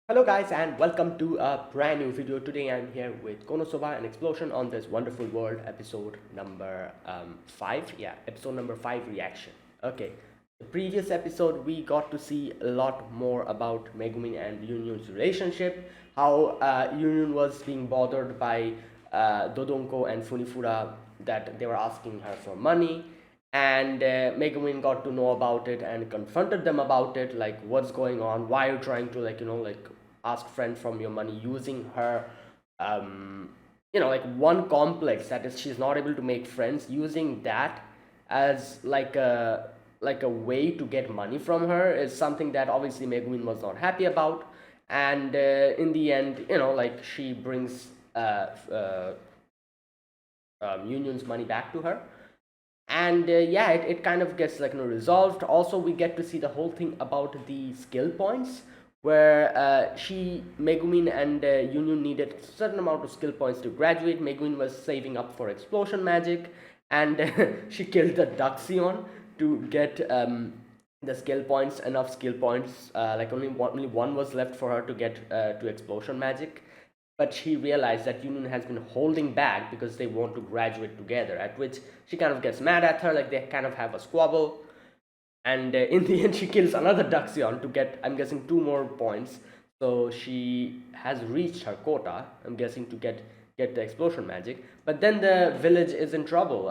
Hello guys and welcome to a brand new video. Today I'm here with KonoSuba, an explosion on this wonderful world, episode number 5. Yeah, episode number 5 reaction. Okay, the previous episode we got to see a lot more about Megumin and Yunyun's relationship, how Yunyun was being bothered by Dodonko and Funifura that they were asking her for money, and Megumin got to know about it and confronted them about it, like what's going on, why you're trying to ask friend from your money using her um like one complex, that is she's not able to make friends, using that as like a way to get money from her is something that obviously Megumin was not happy about. And in the end, like she brings Union's money back to her. And yeah, it kind of gets resolved. Also, we get to see the whole thing about the skill points, where Megumin and Union needed a certain amount of skill points to graduate. Megumin was saving up for explosion magic, and she killed the Duxion to get the skill points, enough skill points, like only one was left for her to get to explosion magic. But she realized that Union has been holding back because they want to graduate together, at which she kind of gets mad at her, like they kind of have a squabble. And in the end she kills another Duxion to get, I'm guessing, 2 more points. So she has reached her quota, I'm guessing, to get the explosion magic. But then the village is in trouble.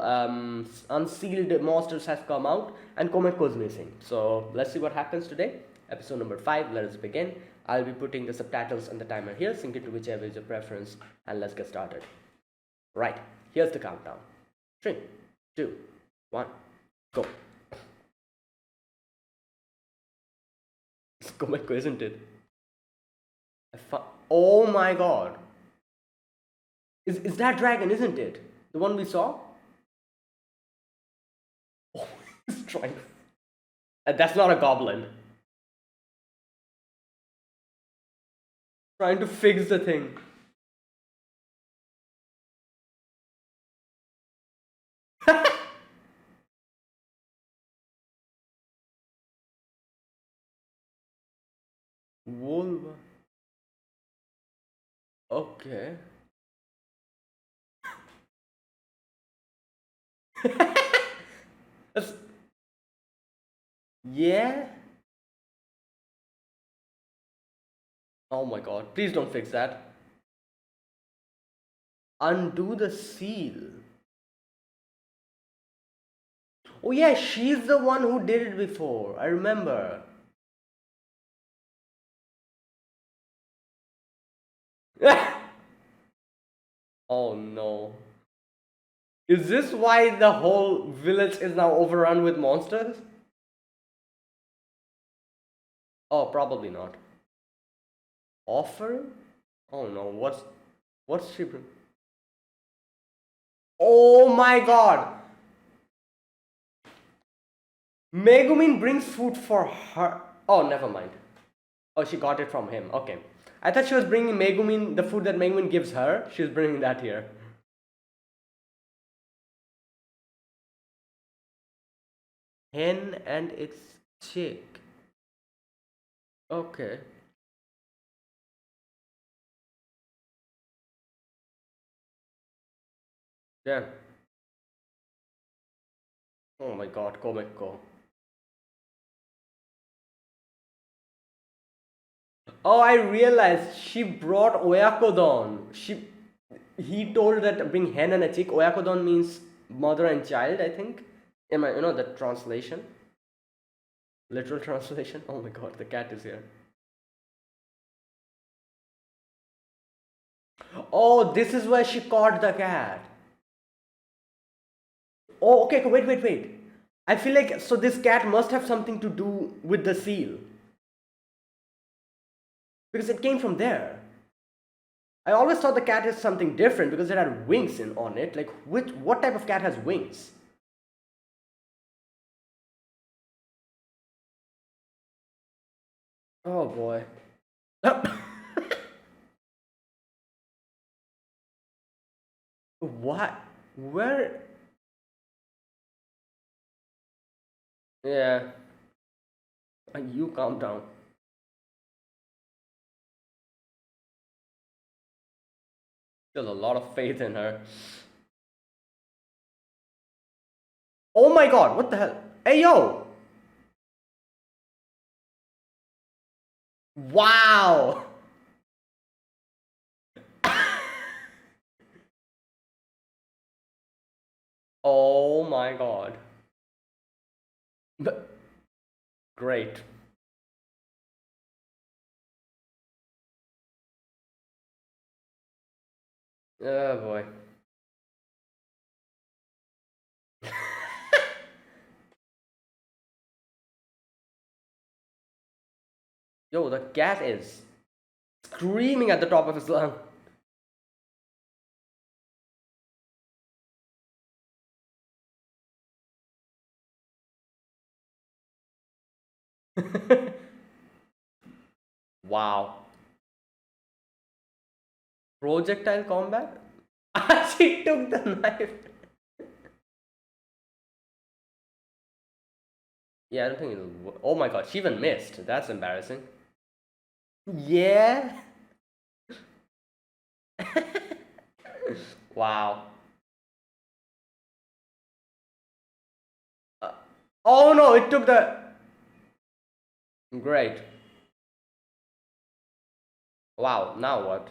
Unsealed monsters have come out and Komeko is missing. So let's see what happens today. Episode number 5, let us begin. I'll be putting the subtitles and the timer here, sync it to whichever is your preference, and let's get started. Right, here's the countdown. 3, 2, 1, go. It's Komeko, isn't it? Oh my god. Is that dragon, isn't it? The one we saw? Oh, he's trying. That's not a goblin. Trying to fix the thing. Wolva. Okay. That's, yeah. Oh my god. Please don't fix that. Undo the seal. Oh yeah, she's the one who did it before. I remember. Oh no. Is this why the whole village is now overrun with monsters? Oh, probably not. Offering? Oh no, what's she bring? Oh my god! Megumin brings food for her. Oh, never mind. Oh, she got it from him. Okay. I thought she was bringing Megumin the food that Megumin gives her. She's bringing that here. Hen and its chick. Okay. Yeah. Oh my god, Komeko. Oh, I realized she brought Oyakodon. He told that bring hen and a chick. Oyakodon means mother and child, I think. Am I, the translation? Literal translation. Oh my god, the cat is here. Oh, this is where she caught the cat. Oh, okay, wait. I feel like, so this cat must have something to do with the seal. Because it came from there. I always thought the cat is something different because it had wings on it. Like, what type of cat has wings? Oh boy. What? Where? Yeah. You calm down. Still a lot of faith in her. Oh my god, what the hell? Hey yo! Wow! Oh my god. But great. Oh boy. Yo, the cat is screaming at the top of his lung. Wow. Projectile combat? She took the knife. Yeah, I don't think it'll work. Oh my god, she even missed. That's embarrassing. Yeah. Wow. Uh, oh no, it took the. Great. Wow, now what?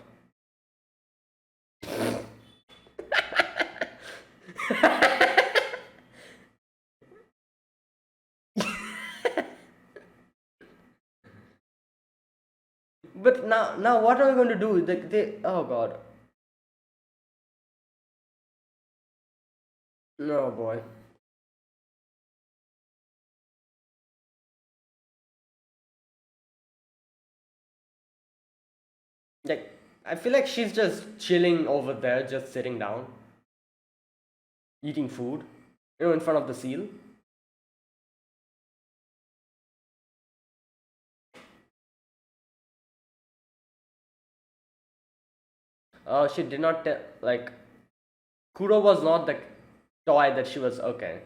But now what are we going to do? Oh god. No boy. Like, I feel like she's just chilling over there, just sitting down, eating food, in front of the seal. Oh, she did not like. Kuro was not the toy that she was. Okay.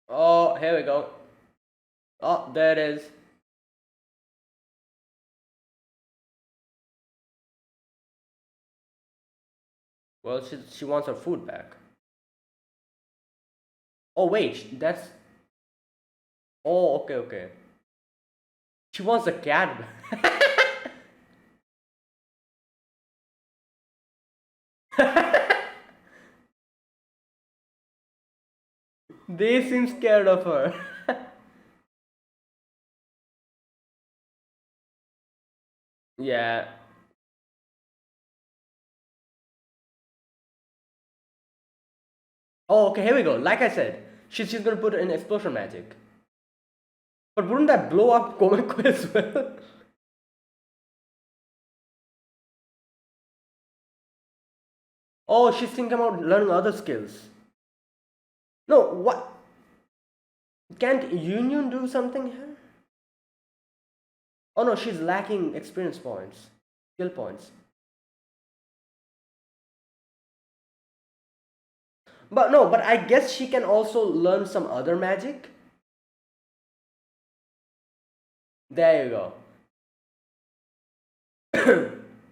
Oh, here we go. Oh, there it is. Well, she wants her food back. Oh wait, that's. Oh, okay, okay. She wants the cat. They seem scared of her. Yeah. Oh, okay, here we go. Like I said, she's gonna put it in explosion magic. But wouldn't that blow up Komeko as well? Oh, she's thinking about learning other skills. No, what? Can't Union do something here? Oh no, she's lacking experience points, skill points. But no, but I guess she can also learn some other magic. There you go.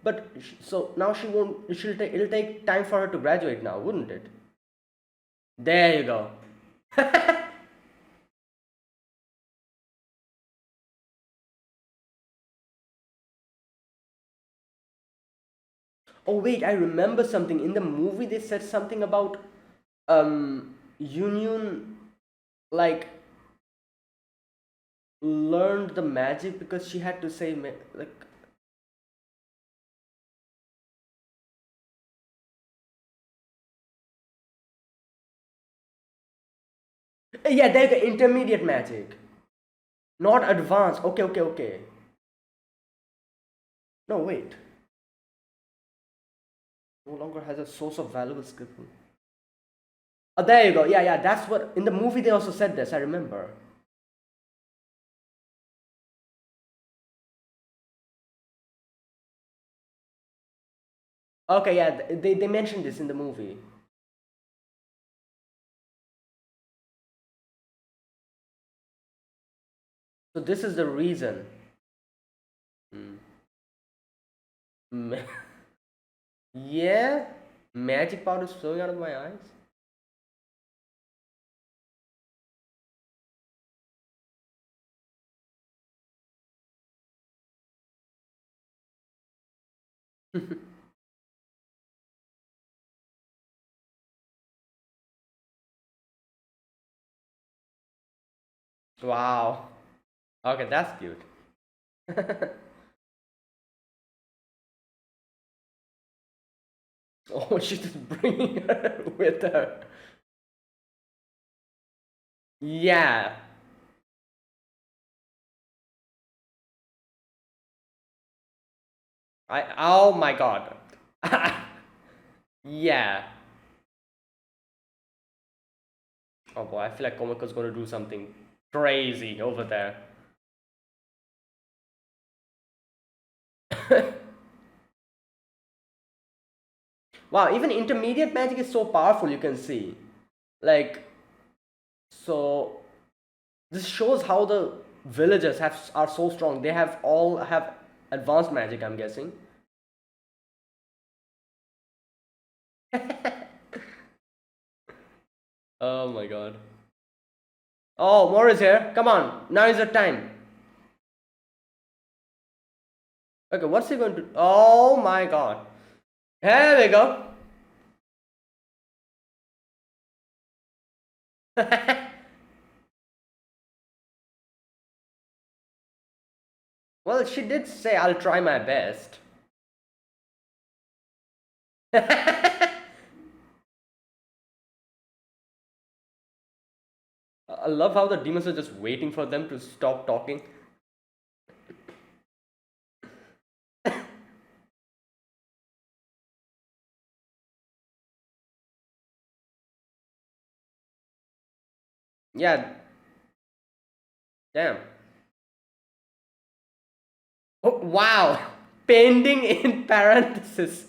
But so now she won't. It'll take time for her to graduate now, wouldn't it? There you go. Oh wait, I remember something. In the movie, they said something about Union like learned the magic because she had to say like. Yeah, there you go. Intermediate magic, not advanced. Okay, okay, okay. No, wait. No longer has a source of valuable skill. Oh, there you go. Yeah, yeah. That's what in the movie they also said this. I remember. Okay, yeah. They mentioned this in the movie. So this is the reason. Ma- yeah, magic powder is flowing out of my eyes. Wow. Okay, that's cute. Oh, she's just bringing her with her. Yeah. Oh my god. Yeah. Oh boy, I feel like Komako's gonna do something crazy over there. Wow, even intermediate magic is so powerful, you can see. Like, so this shows how the villagers are so strong. They have all have advanced magic, I'm guessing. Oh my god. Oh, more is here. Come on, now is the time. Okay, what's he going to? Oh my god. Here we go. Well, she did say, I'll try my best. I love how the demons are just waiting for them to stop talking. Yeah, damn. Oh, wow. Pending in parenthesis.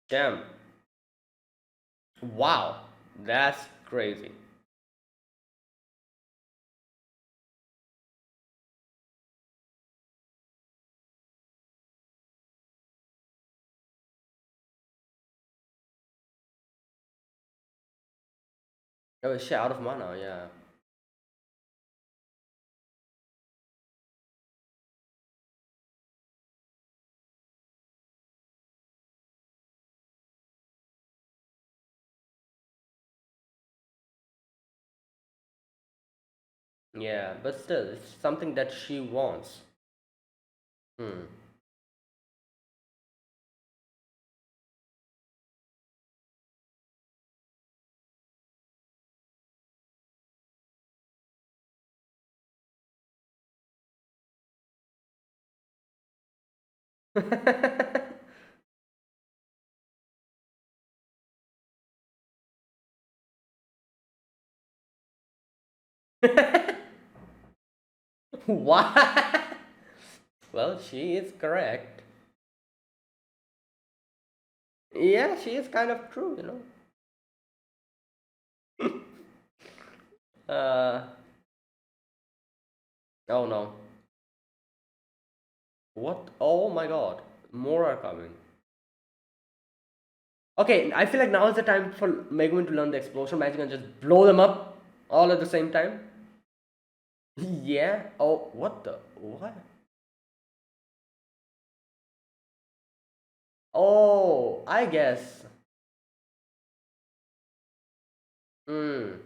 Damn. Wow. That's crazy. Oh, shit, out of mana, yeah. Yeah, but still, it's something that she wants. Hmm. What? Well, she is correct. Yeah, she is kind of true, you know. Uh, oh no. What? Oh my god. More are coming. Okay, I feel like now is the time for Megumin to learn the explosion magic and just blow them up all at the same time. Yeah. Oh, what the? What? Oh, I guess. Hmm.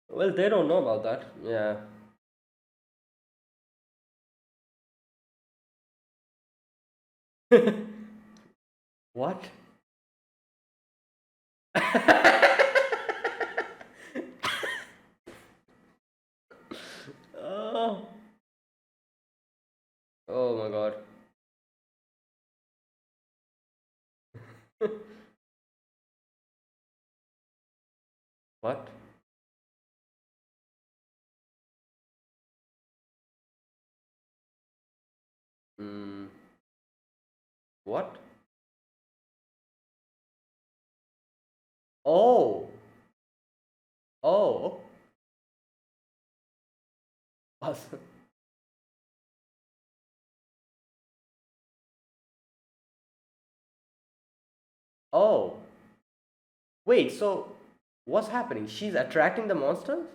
Well, they don't know about that. Yeah. What? Oh. Oh my god. What? Hmm. What? Oh. Oh. Awesome. Oh. Wait, so what's happening? She's attracting the monsters?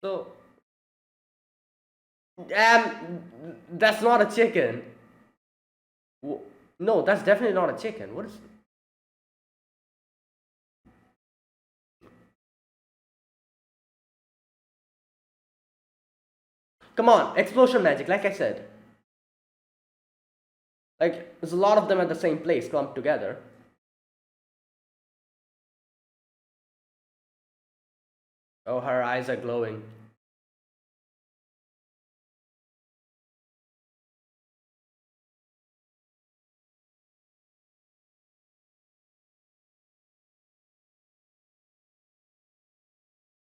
So, that's not a chicken. No, that's definitely not a chicken. What is. Come on, explosion magic, like I said. Like, there's a lot of them at the same place clumped together. Oh, her eyes are glowing.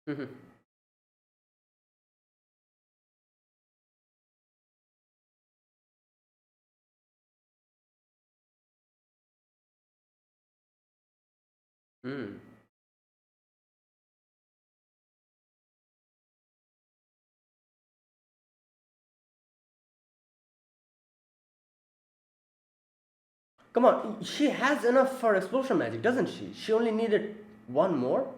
Hmm. Come on, she has enough for explosion magic, doesn't she? She only needed one more.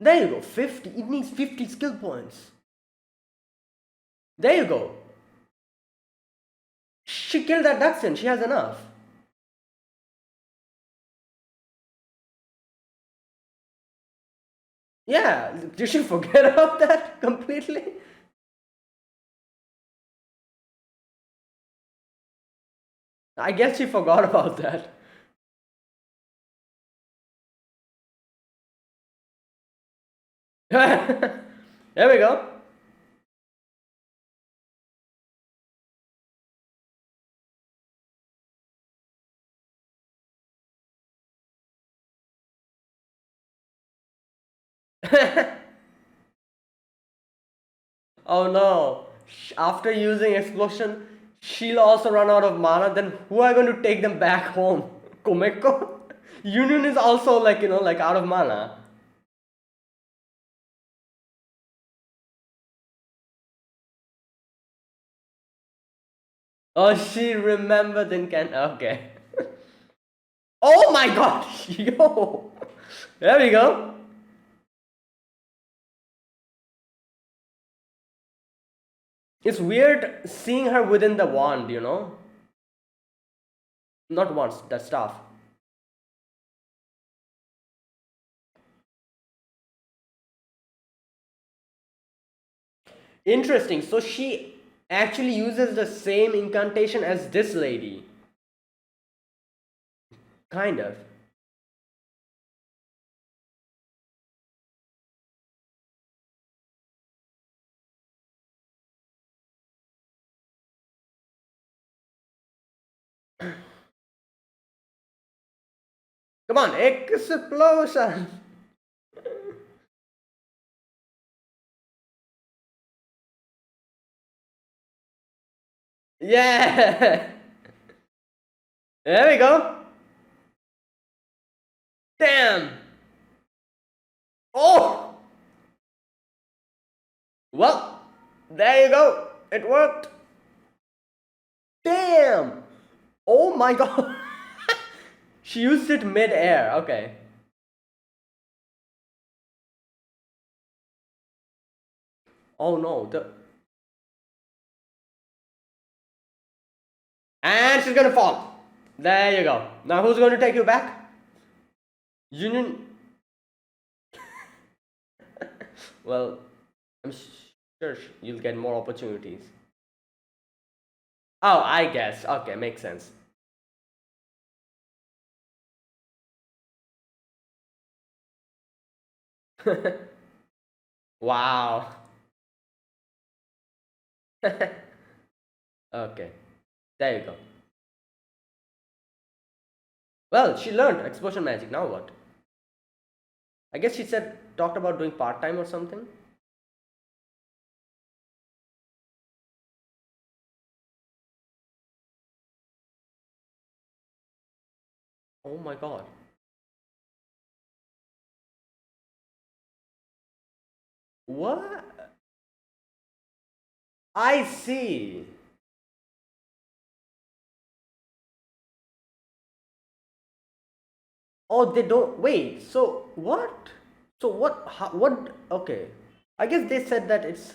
There you go, 50. It needs 50 skill points. There you go. She killed that dachshund. She has enough. Yeah, did she forget about that completely? I guess she forgot about that. There we go. Oh no. After using explosion, she'll also run out of mana. Then who are going to take them back home? Komeko? Union is also like, like out of mana. Oh, she remembered and can. Okay. Oh my god! Yo! There we go. It's weird seeing her within the wand. Not wands, the staff. Interesting. So she actually uses the same incantation as this lady. Kind of. Come on, explosion! Yeah! There we go. Damn! Oh! Well, there you go. It worked. Damn! Oh my god! She used it mid-air. Okay. Oh no. And she's gonna fall. There you go. Now who's going to take you back? Union. Well, I'm sure you'll get more opportunities. Oh, I guess. Okay, makes sense. Wow. Okay, there you go. Well, she learned explosion magic. Now what? I guess she said talked about doing part time or something. Oh my god. What? I see. Oh, they don't. Wait, so what? So what? What? Okay. I guess they said that it's.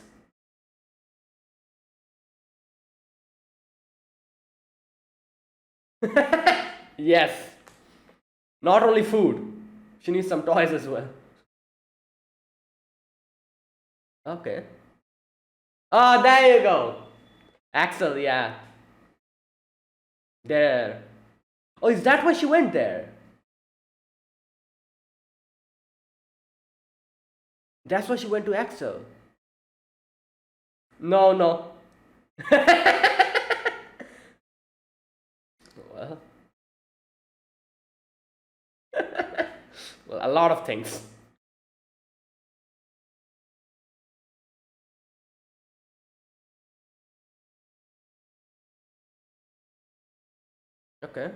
Yes. Not only food, she needs some toys as well. Okay. Oh, there you go. Axel, yeah. There. Oh, is that why she went there? That's why she went to Axel. No, no. Well, well, a lot of things. Okay.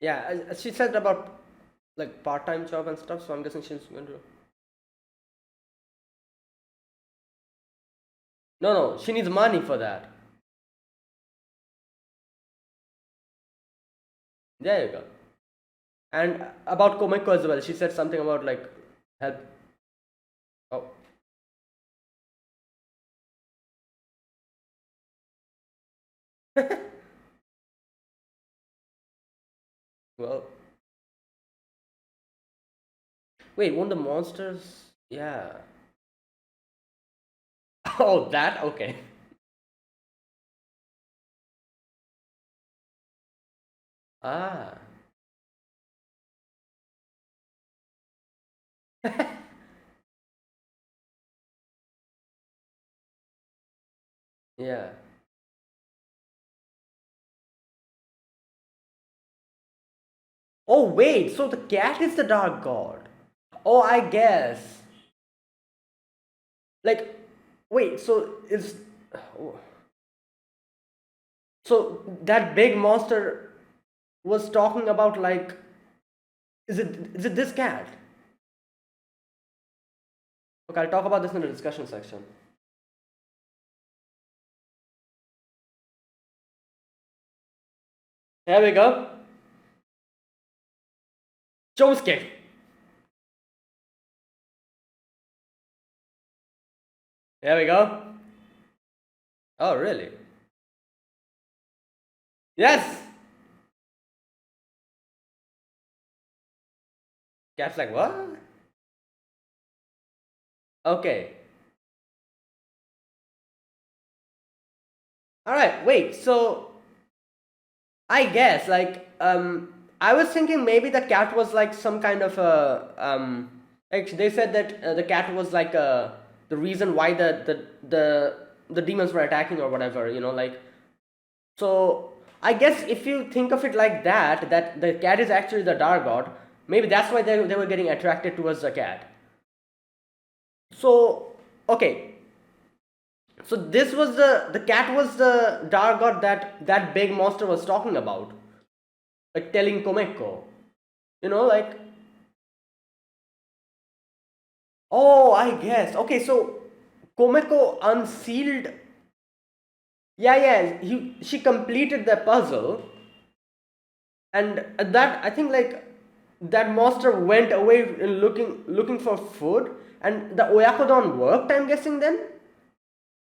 Yeah, she said about like part-time job and stuff, so I'm guessing she's going to. No, no, she needs money for that. There you go. And about Komeko as well, she said something about like help. Oh, well. Wait, won't the monsters? Yeah. Oh, that? Okay. Ah. Yeah. Oh, wait, so the cat is the dark god. Oh, I guess. Like, wait, so is. Oh, so that big monster was talking about like. Is it this cat? Okay, I'll talk about this in the discussion section. Here we go. Chomsky. Here we go. Oh, really? Yes! Cat's like, what? Okay. Alright, wait, so I guess I was thinking maybe the cat was like some kind of a like they said that the cat was like the reason why the demons were attacking or whatever, like so I guess if you think of it like that, that the cat is actually the dark god, maybe that's why they were getting attracted towards the cat. So okay, so this was the cat was the dark god that big monster was talking about, like telling Komeko, like oh, I guess. Okay, so Komeko unsealed. Yeah, yeah. She completed the puzzle, and that I think like that monster went away in looking for food, and the oyakodon worked. I'm guessing then,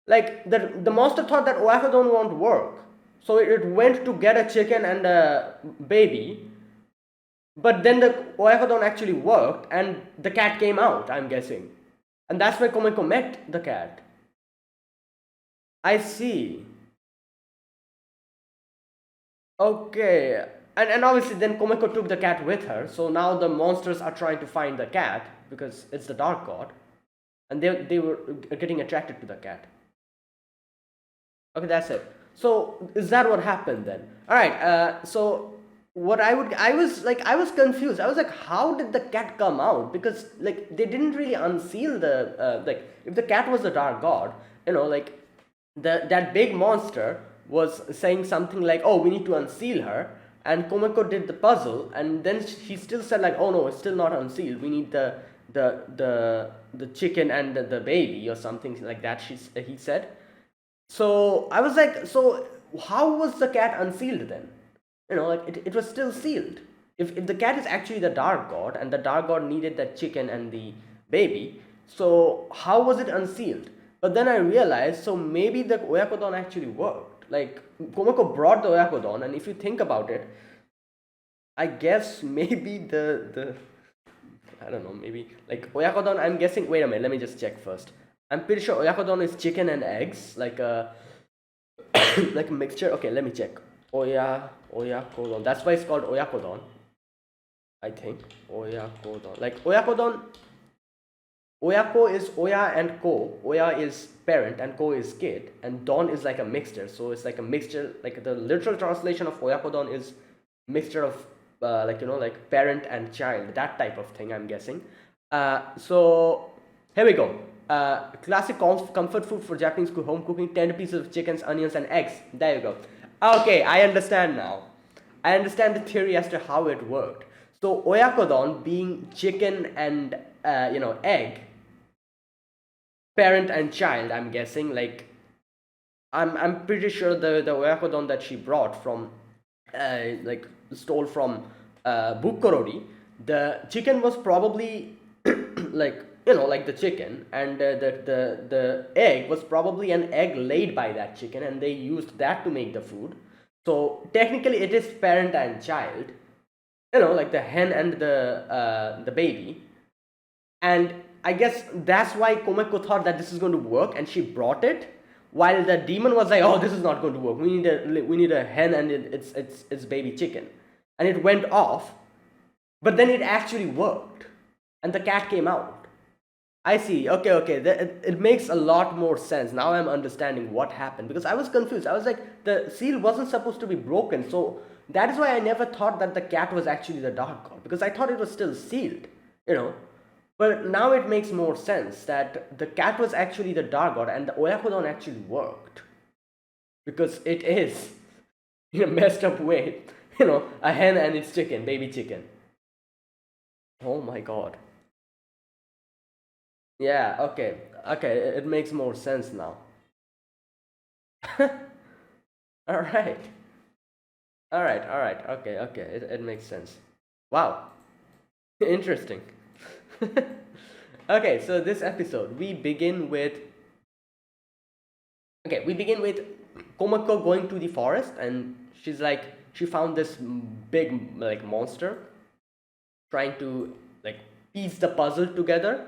like the monster thought that oyakodon won't work, so it went to get a chicken and a baby. But then the oyakodon actually worked, and the cat came out. I'm guessing, and that's where Komeko met the cat. I see. Okay. And obviously then Komeko took the cat with her, so now the monsters are trying to find the cat because it's the dark god. and they were getting attracted to the cat. Okay, that's it. So is that what happened then? All right. So what I was confused. I was like, how did the cat come out? Because like they didn't really unseal the like if the cat was the dark god, like that big monster was saying something like, oh, we need to unseal her, and Komeko did the puzzle, and then she still said like, oh no, it's still not unsealed. We need the chicken and the baby or something like that. He said. So I was like, so how was the cat unsealed then? Like it was still sealed. If the cat is actually the dark god and the dark god needed that chicken and the baby, so how was it unsealed? But then I realized, so maybe the oyakodon actually worked. Like Komoko brought the oyakodon, and if you think about it, I guess maybe the I don't know, maybe like oyakodon. I'm guessing. Wait a minute, let me just check first. I'm pretty sure oyakodon is chicken and eggs, like a like a mixture. Okay, let me check. Oyakodon. That's why it's called oyakodon. I think oyakodon. Like oyakodon. Oyako is oya and ko. Oya is parent and ko is kid, and don is like a mixture. So it's like a mixture. Like the literal translation of oyakodon is mixture of like parent and child. That type of thing. I'm guessing. So here we go. Classic comfort food for Japanese home cooking: tender pieces of chickens, onions, and eggs. There you go. Okay, I understand now. I understand the theory as to how it worked. So oyakodon being chicken and egg, parent and child. I'm guessing like I'm pretty sure the oyakodon that she brought from like stole from Bukkorori, the chicken was probably like like the chicken, and the egg was probably an egg laid by that chicken, and they used that to make the food. So technically, it is parent and child, like the hen and the baby. And I guess that's why Komeko thought that this is going to work, and she brought it. While the demon was like, "Oh, this is not going to work. We need a hen and its baby chicken," and it went off. But then it actually worked, and the cat came out. I see. Okay, okay. It makes a lot more sense. Now I'm understanding what happened because I was confused. I was like, the seal wasn't supposed to be broken. So that is why I never thought that the cat was actually the dark god because I thought it was still sealed, you know. But now it makes more sense that the cat was actually the dark god and the oyakodon actually worked because it is, in a messed up way, a hen and its chicken, baby chicken. Oh my god. Yeah, okay. Okay, it makes more sense now. All right. All right, all right. Okay, okay. It makes sense. Wow. Interesting. Okay, so this episode we begin with Komako going to the forest, and she found this big like monster trying to like piece the puzzle together.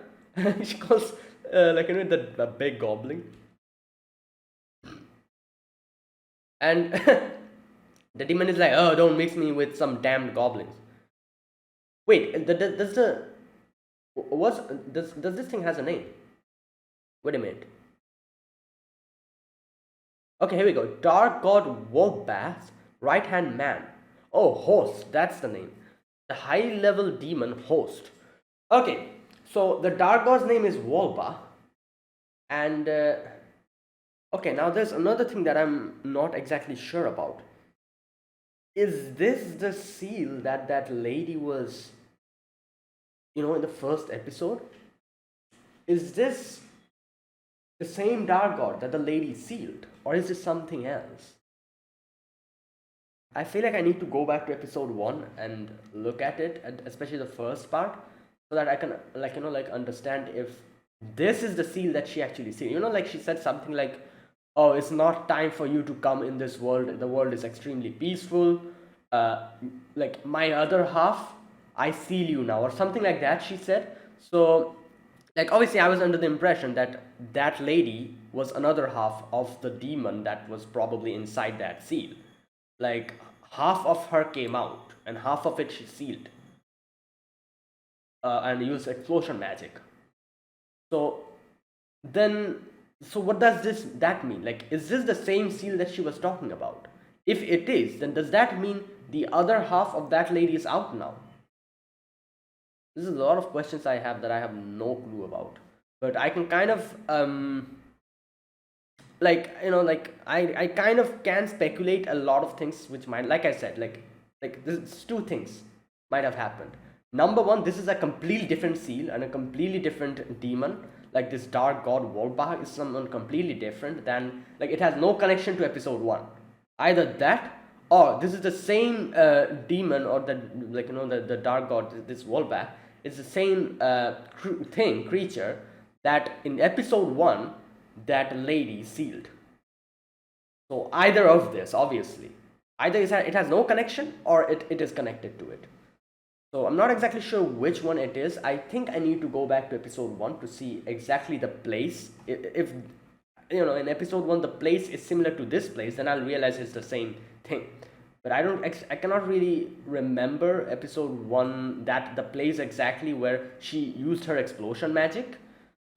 She calls the big goblin, and the demon is like, oh, don't mix me with some damned goblins. Wait, does the what's does this thing has a name? Wait a minute. Okay, here we go. Dark God Wolfbath, right hand man. Oh, host, that's the name. The high level demon host. Okay, so the dark god's name is Wolba, and okay, now there's another thing that I'm not exactly sure about. Is this the seal that that lady was, in the first episode? Is this the same dark god that the lady sealed, or is it something else? I feel like I need to go back to episode 1 and look at it, and especially the first part, so that I can like understand if this is the seal that she actually sealed. Like she said something like, "Oh, it's not time for you to come in this world. The world is extremely peaceful. Like my other half, I seal you now," or something like that. She said. So, like obviously, I was under the impression that that lady was another half of the demon that was probably inside that seal. Like half of her came out and half of it she sealed and used explosion magic. So then so what does that mean? Like, is this the same seal that she was talking about? If it is, then does that mean the other half of that lady is out now? This is a lot of questions I have that I have no clue about, but I can kind of like I kind of can speculate a lot of things which might, like I said, like this two things might have happened. Number one, this is a completely different seal and a completely different demon. Like this dark god Wolbach is someone completely different than, like, it has no connection to episode one. Either that, or this is the same demon, or the, like, the dark god, this Wolbach is the same creature that in episode one that lady sealed. So either of this, obviously, either it has no connection or it is connected to it. So I'm not exactly sure which one it is. I think I need to go back to episode 1 to see exactly the place. If in episode 1 the place is similar to this place, then I'll realize it's the same thing. But I cannot really remember episode 1, that the place exactly where she used her explosion magic.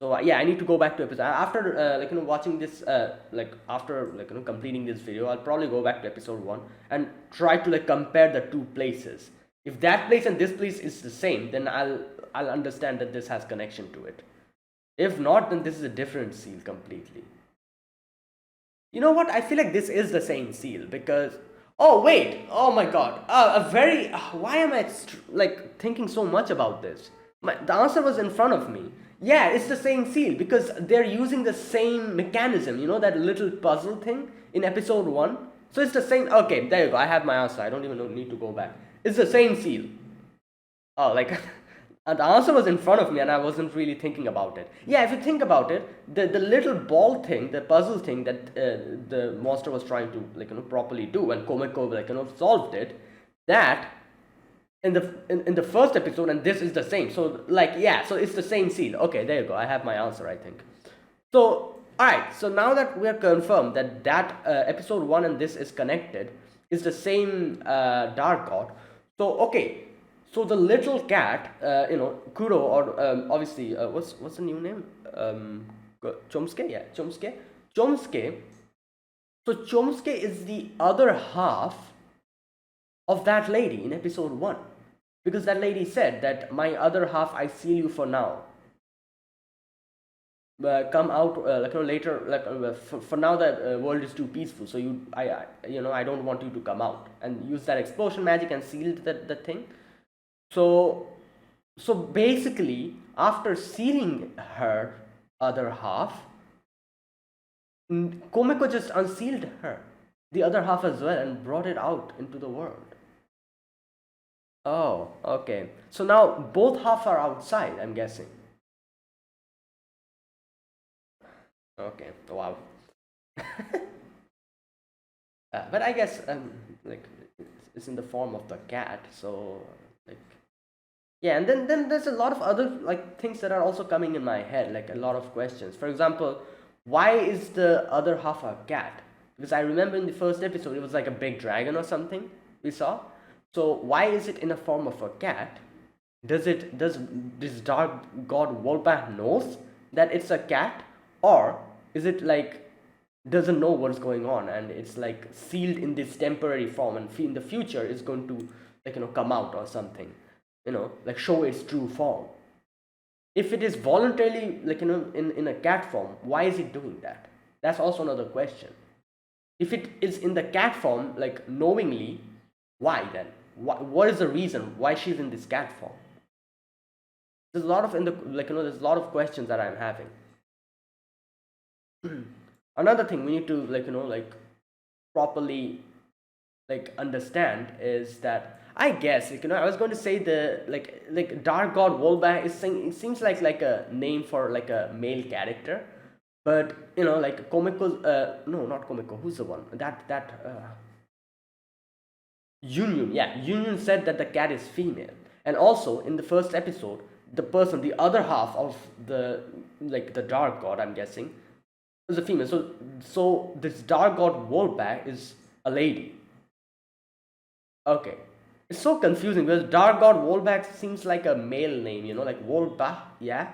So yeah, I need to go back to episode after watching this after completing this video. I'll probably go back to episode 1 and try to compare the two places. If that place and this place is the same, then I'll understand that this has connection to it. If not, then this is a different seal completely. You know what? I feel like this is the same seal because, oh wait, oh my god, why am I thinking so much about this? The answer was in front of me. Yeah, it's the same seal because they're using the same mechanism. You know that little puzzle thing in episode 1? So it's the same. Okay, there you go. I have my answer. I don't even need to go back. It's the same seal. Oh, and the answer was in front of me and I wasn't really thinking about it. Yeah, if you think about it, the little ball thing, the puzzle thing that the monster was trying to properly do, and Komeko solved it, that in the first episode, and this is the same. So so it's the same seal. Okay, there you go. I have my answer, I think. So alright, so now that we are confirmed that episode 1 and this is connected, is the same dark god. So okay, so the little cat, Kuro, or obviously, what's the new name? Chomsuke, yeah, Chomsuke. So Chomsuke is the other half of that lady in episode 1, because that lady said that my other half, I seal you for now. Come out later. For now, the world is too peaceful. So I don't want you to come out, and use that explosion magic and sealed the thing. So basically, after sealing her other half, Komeko just unsealed the other half as well, and brought it out into the world. Oh, okay. So now both halves are outside, I'm guessing. Okay, wow. But I guess it's in the form of the cat, so like yeah, and then there's a lot of other things that are also coming in my head, like a lot of questions. For example, why is the other half a cat? Because I remember in the first episode it was like a big dragon or something we saw. So why is it in the form of a cat? Does this dark god Wolbach knows that it's a cat, or is it doesn't know what's going on and it's sealed in this temporary form, and in the future is going to come out or something, show its true form? If it is voluntarily in a cat form, why is it doing that? That's also another question. If it is in the cat form knowingly, why then? What is the reason why she's in this cat form? There's a lot of there's a lot of questions that I'm having. Another thing we need to properly understand is that, I guess I was going to say the dark god Wolbach is saying, it seems like a name for a male character, but Komeko's no, not Komeko, who's the one that Union, yeah, Union said that the cat is female, and also in the first episode, the other half of the dark god, I'm guessing, is a female. So this dark god Wolbach is a lady. Okay, it's so confusing because dark god Wolbach seems like a male name, like Wolbach, yeah.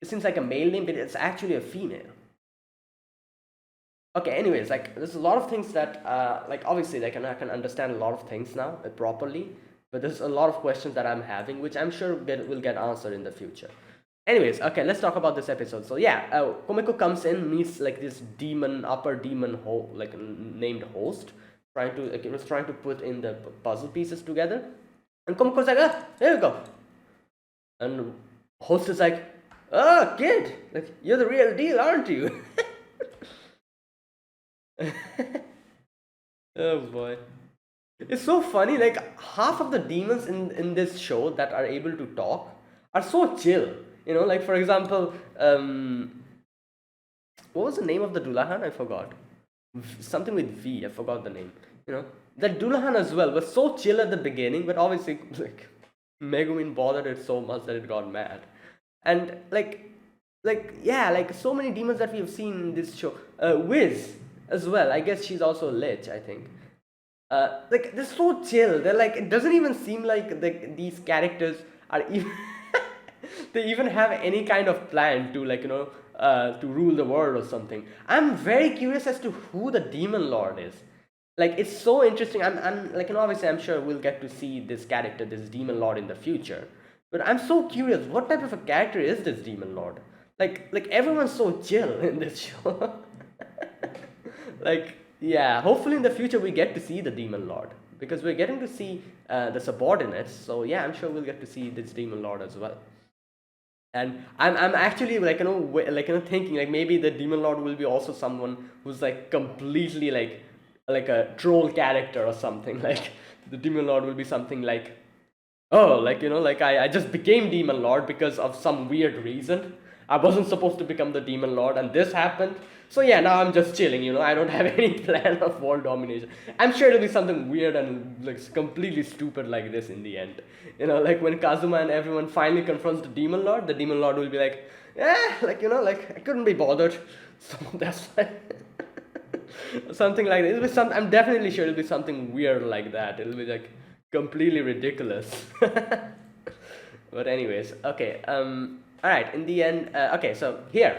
it seems like a male name, but it's actually a female. Okay, anyways, like there's a lot of things that like obviously like I can understand a lot of things now properly, but there's a lot of questions that I'm having which I'm sure will get answered in the future. Anyways, okay, let's talk about this episode. So yeah, Komeko comes in, meets like this demon, upper demon like named host, trying to like, it was trying to put in the puzzle pieces together, and Komeko's like, ah, here we go, and host is like, oh kid, like you're the real deal, aren't you? Oh boy. It's so funny, like half of the demons in this show that are able to talk are so chill. You know, like for example, what was the name of the Dullahan? I forgot. Something with V, I forgot the name. You know, that Dullahan as well was so chill at the beginning, but obviously like Megumin bothered it so much that it got mad. And like yeah, like so many demons that we have seen in this show. Wiz as well. I guess she's also a lich, I think. Like they're so chill. They're like it doesn't even seem like these characters are even they even have any kind of plan to like to rule the world or something. I'm very curious as to who the demon lord is. Like it's so interesting. I'm like obviously I'm sure we'll get to see this character, this demon lord in the future. But I'm so curious, what type of a character is this demon lord? Like everyone's so chill in this show. Like yeah, hopefully in the future we get to see the demon lord because we're getting to see the subordinates. So yeah, I'm sure we'll get to see this demon lord as well. And I'm actually like thinking like maybe the demon lord will be also someone who's like completely like a troll character or something. Like the demon lord will be something like, oh, like like I just became demon lord because of some weird reason. I wasn't supposed to become the demon lord and this happened. So yeah, now I'm just chilling, I don't have any plan of world domination. I'm sure it'll be something weird and like completely stupid like this in the end. Like when Kazuma and everyone finally confronts the demon lord will be like, yeah, like like I couldn't be bothered. So that's why something like this. It'll be I'm definitely sure it'll be something weird like that. It'll be like completely ridiculous. But anyways, okay. All right. In the end, okay. So here,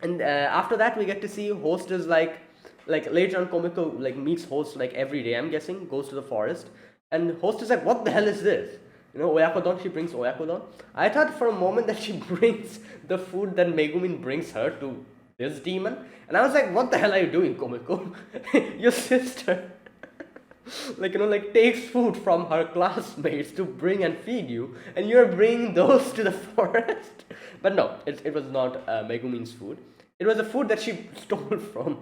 and after that, we get to see Host is like later on, Komiko like meets Host like every day. I'm guessing goes to the forest, and Host is like, "What the hell is this?" Oyakodon. She brings Oyakodon. I thought for a moment that she brings the food that Megumin brings her to this demon, and I was like, "What the hell are you doing, Komiko? Your sister." like takes food from her classmates to bring and feed you, and you're bringing those to the forest. But no, it was not Megumin's food. It was the food that she stole from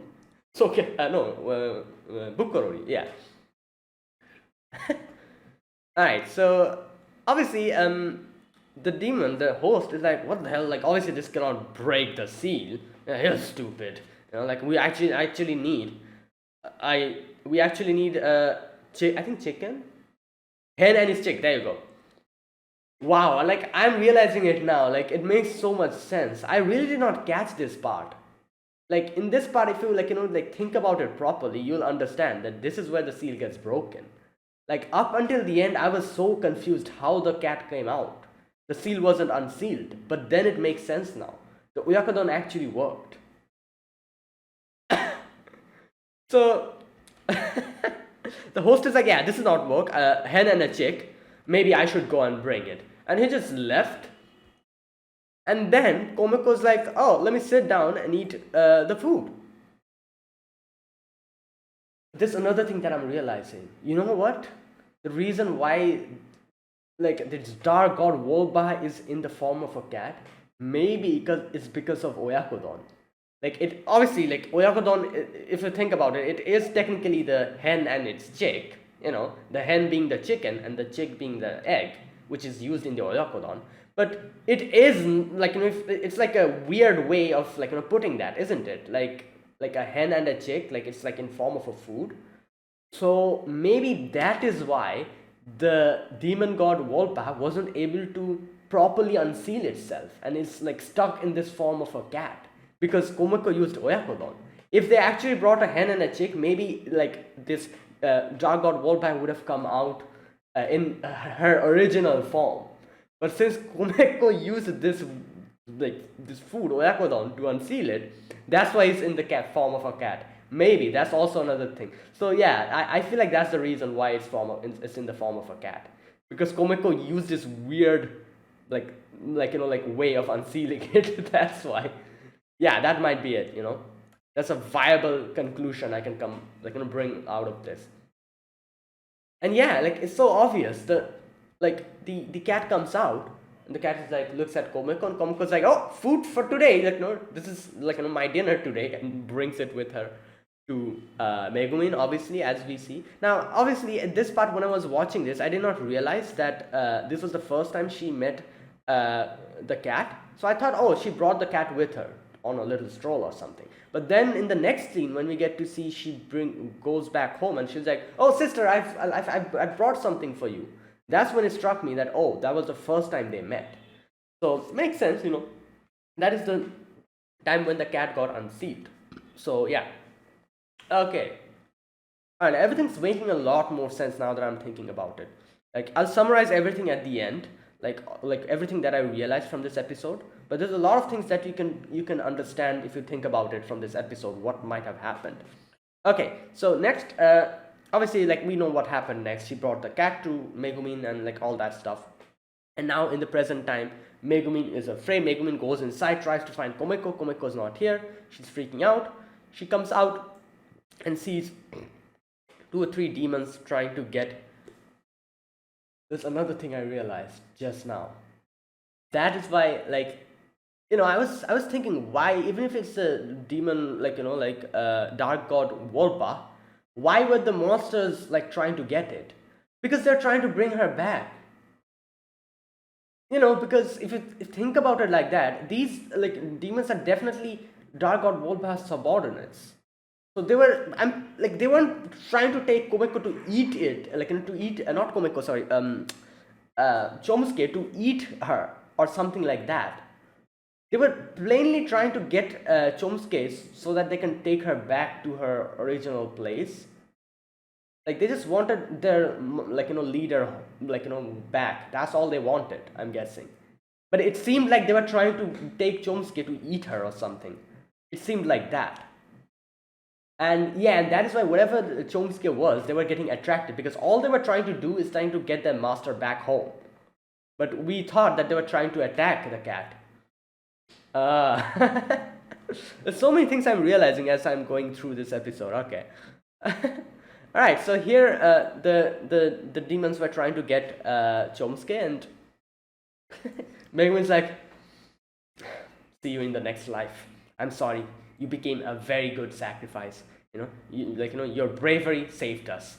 Bukorori. Yeah. Alright, so obviously the demon, the host, is like, what the hell? Like obviously this cannot break the seal. Yeah, you're stupid. Like we actually need we actually need I think chicken, hen and his chick. There you go. Wow, like I'm realizing it now. Like it makes so much sense. I really did not catch this part. Like in this part, if you like think about it properly, you'll understand that this is where the seal gets broken. Like up until the end, I was so confused how the cat came out. The seal wasn't unsealed, but then it makes sense now. The Oyakodon actually worked. So the host is like, yeah, this is not work. A hen and a chick. Maybe I should go and bring it. And he just left. And then Komeko's like, oh, let me sit down and eat the food. This is another thing that I'm realizing. You know what? The reason why like this dark god Wolba is in the form of a cat, maybe it's because of Oyakodon. Like it obviously like Oyakodon, if you think about it, it is technically the hen and its chick. The hen being the chicken and the chick being the egg, which is used in the Oyakodon. But it is like it's like a weird way of like putting that, isn't it? Like a hen and a chick, like it's like in form of a food. So maybe that is why the demon god Wolpa wasn't able to properly unseal itself and it's like stuck in this form of a cat because Komeko used Oyakodon. If they actually brought a hen and a chick, maybe like this dark god Wolpa would have come out in her original form. But since Komeko used this like this food oyakodon to unseal it. That's why it's in the cat form of a cat. Maybe that's also another thing. So yeah, I feel like that's the reason why it's in the form of a cat, because Komeko used this weird like like way of unsealing it. That's why. Yeah, that might be it. That's a viable conclusion I can come bring out of this. And yeah, like it's so obvious. The cat comes out, and the cat is like looks at Komeko, and Komeko's like, oh, food for today. Like, no, this is my dinner today, and brings it with her to Megumin, obviously, as we see. Now, obviously, at this part when I was watching this, I did not realize that this was the first time she met the cat. So I thought, oh, she brought the cat with her on a little stroll or something. But then in the next scene, when we get to see she goes back home, and she's like, "Oh, sister, I've brought something for you." That's when it struck me that, oh, that was the first time they met. So makes sense. That is the time when the cat got unsealed. So yeah, okay, and everything's making a lot more sense now that I'm thinking about it. Like, I'll summarize everything at the end, like everything that I realized from this episode. But there's a lot of things that you can understand if you think about it from this episode, what might have happened. Okay, so next, obviously, like, we know what happened next. She brought the cat to Megumin and like all that stuff. And now in the present time, Megumin is afraid. Megumin goes inside, tries to find Komeko. Komeko's not here. She's freaking out. She comes out and sees 2 or 3 demons trying to get. There's another thing I realized just now. That is why, like, I was thinking, why, even if it's a demon, dark god Wolpa, why were the monsters like trying to get it? Because they're trying to bring her back. Because if you think about it like that, these like demons are definitely dark god Wolpa's subordinates. So they weren't trying to take Komeko to eat it, to eat not Komeko, sorry, Chomsuke to eat her or something like that. They were plainly trying to get Chomsuke so that they can take her back to her original place. Like, they just wanted their leader back. That's all they wanted, I'm guessing. But it seemed like they were trying to take Chomsuke to eat her or something. It seemed like that. And yeah, and that is why whatever Chomsuke was, they were getting attracted, because all they were trying to do is trying to get their master back home. But we thought that they were trying to attack the cat. There's so many things I'm realizing as I'm going through this episode. Okay. All right. So here, the demons were trying to get Chomsuke, and Megumin's like, "See you in the next life. I'm sorry. You became a very good sacrifice. Your bravery saved us."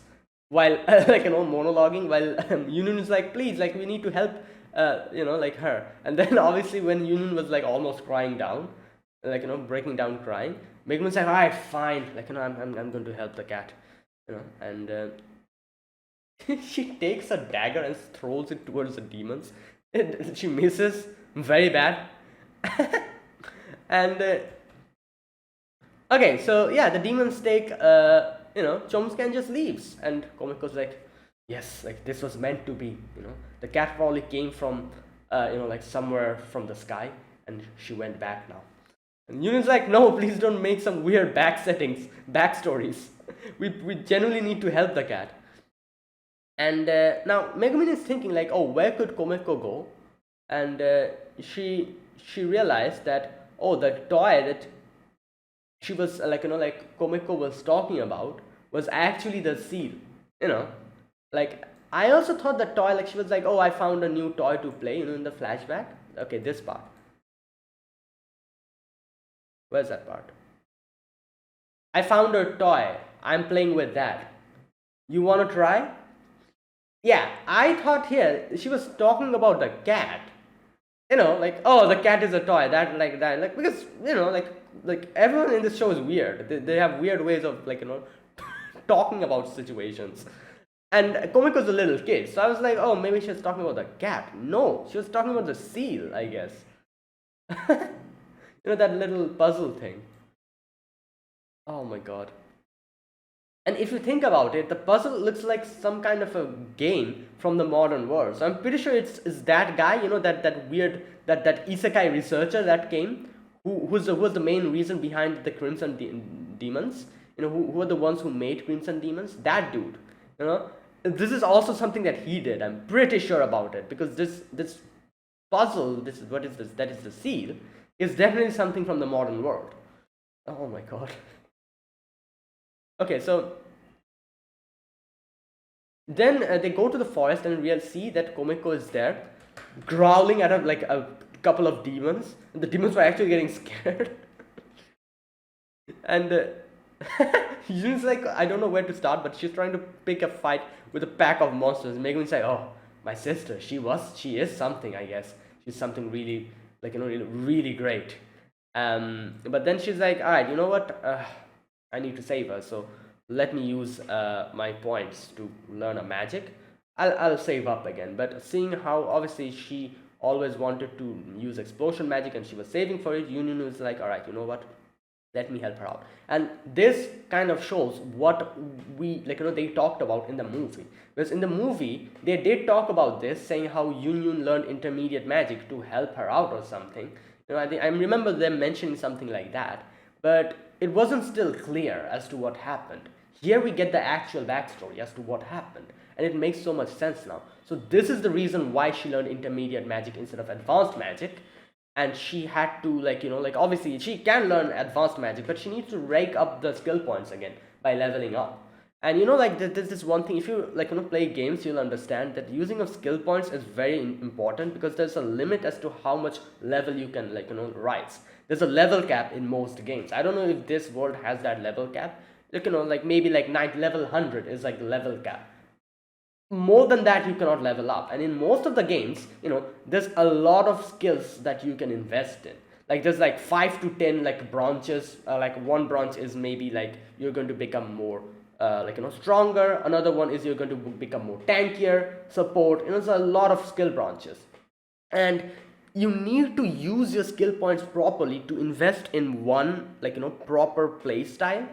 While monologuing, while Yunun is like, "Please, like, we need to help." Her. And then obviously when Yunun was like almost crying down, breaking down crying, Megumin's like, alright, fine, I'm going to help the cat, and she takes a dagger and throws it towards the demons. She misses very bad. And okay, so yeah, the demons take Chomsuke and just leaves, and Komeko's like, yes, like, this was meant to be. The cat probably came from somewhere from the sky, and she went back now. And Yunun's like, no, please don't make some weird backstories. We genuinely need to help the cat. And now Megumin is thinking like, oh, where could Komeko go? And she realized that, oh, the toy that she was Komeko was talking about was actually the seal. Like, I also thought the toy, like, she was like, oh, I found a new toy to play, in the flashback. Okay, this part. Where's that part? I found a toy. I'm playing with that. You want to try? Yeah, I thought here she was talking about the cat. Oh, the cat is a toy. That, because, everyone in this show is weird. They have weird ways of, talking about situations. And Komeko's a little kid, so I was like, oh, maybe she was talking about the cat. No, she was talking about the seal, I guess. That little puzzle thing. Oh my god. And if you think about it, the puzzle looks like some kind of a game from the modern world. So I'm pretty sure it's that guy, that weird, that isekai researcher that came, who was the main reason behind the Crimson Demons. Who are the ones who made Crimson Demons? That dude. You know, this is also something that he did. I'm pretty sure about it because this puzzle, this is what is this? That is the seal. Is definitely something from the modern world. Oh my god. Okay, so then they go to the forest and we'll see that Komeko is there, growling at like a couple of demons. And the demons were actually getting scared. And Yun's like, I don't know where to start, but she's trying to pick a fight with a pack of monsters. Making me say, oh, my sister, she is something, I guess. She's something really, like, really, really great. But then she's like, all right, you know what? I need to save her, so let me use my points to learn a magic. I'll save up again. But seeing how obviously she always wanted to use explosion magic and she was saving for it, Union was like, all right, you know what? Let me help her out. And this kind of shows what we they talked about in the movie, because in the movie they did talk about this, saying how Union learned intermediate magic to help her out or something. I remember them mentioning something like that, but it wasn't still clear as to what happened. Here we get the actual backstory as to what happened, and it makes so much sense now. So this is the reason why she learned intermediate magic instead of advanced magic. And she had to obviously she can learn advanced magic, but she needs to rake up the skill points again by leveling up. And there's this one thing, if you play games, you'll understand that using of skill points is very important, because there's a limit as to how much level you can rise. There's a level cap in most games. I don't know if this world has that level cap. Maybe level 100 is like the level cap. More than that you cannot level up. And in most of the games, there's a lot of skills that you can invest in. Like there's like 5 to 10 branches. Like one branch is maybe like you're going to become more stronger. Another one is you're going to become more tankier, support. There's a lot of skill branches, and you need to use your skill points properly to invest in one proper play style.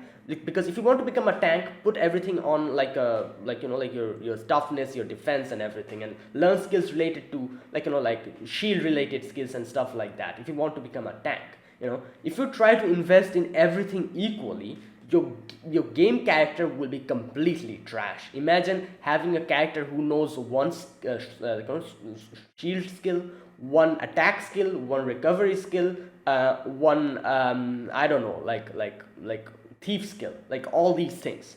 Because if you want to become a tank, put everything on your toughness, your defense and everything, and learn skills related to shield related skills and stuff like that if you want to become a tank. If you try to invest in everything equally, your game character will be completely trash. Imagine having a character who knows one shield skill, one attack skill, one recovery skill, one I don't know, like thief skill, like all these things,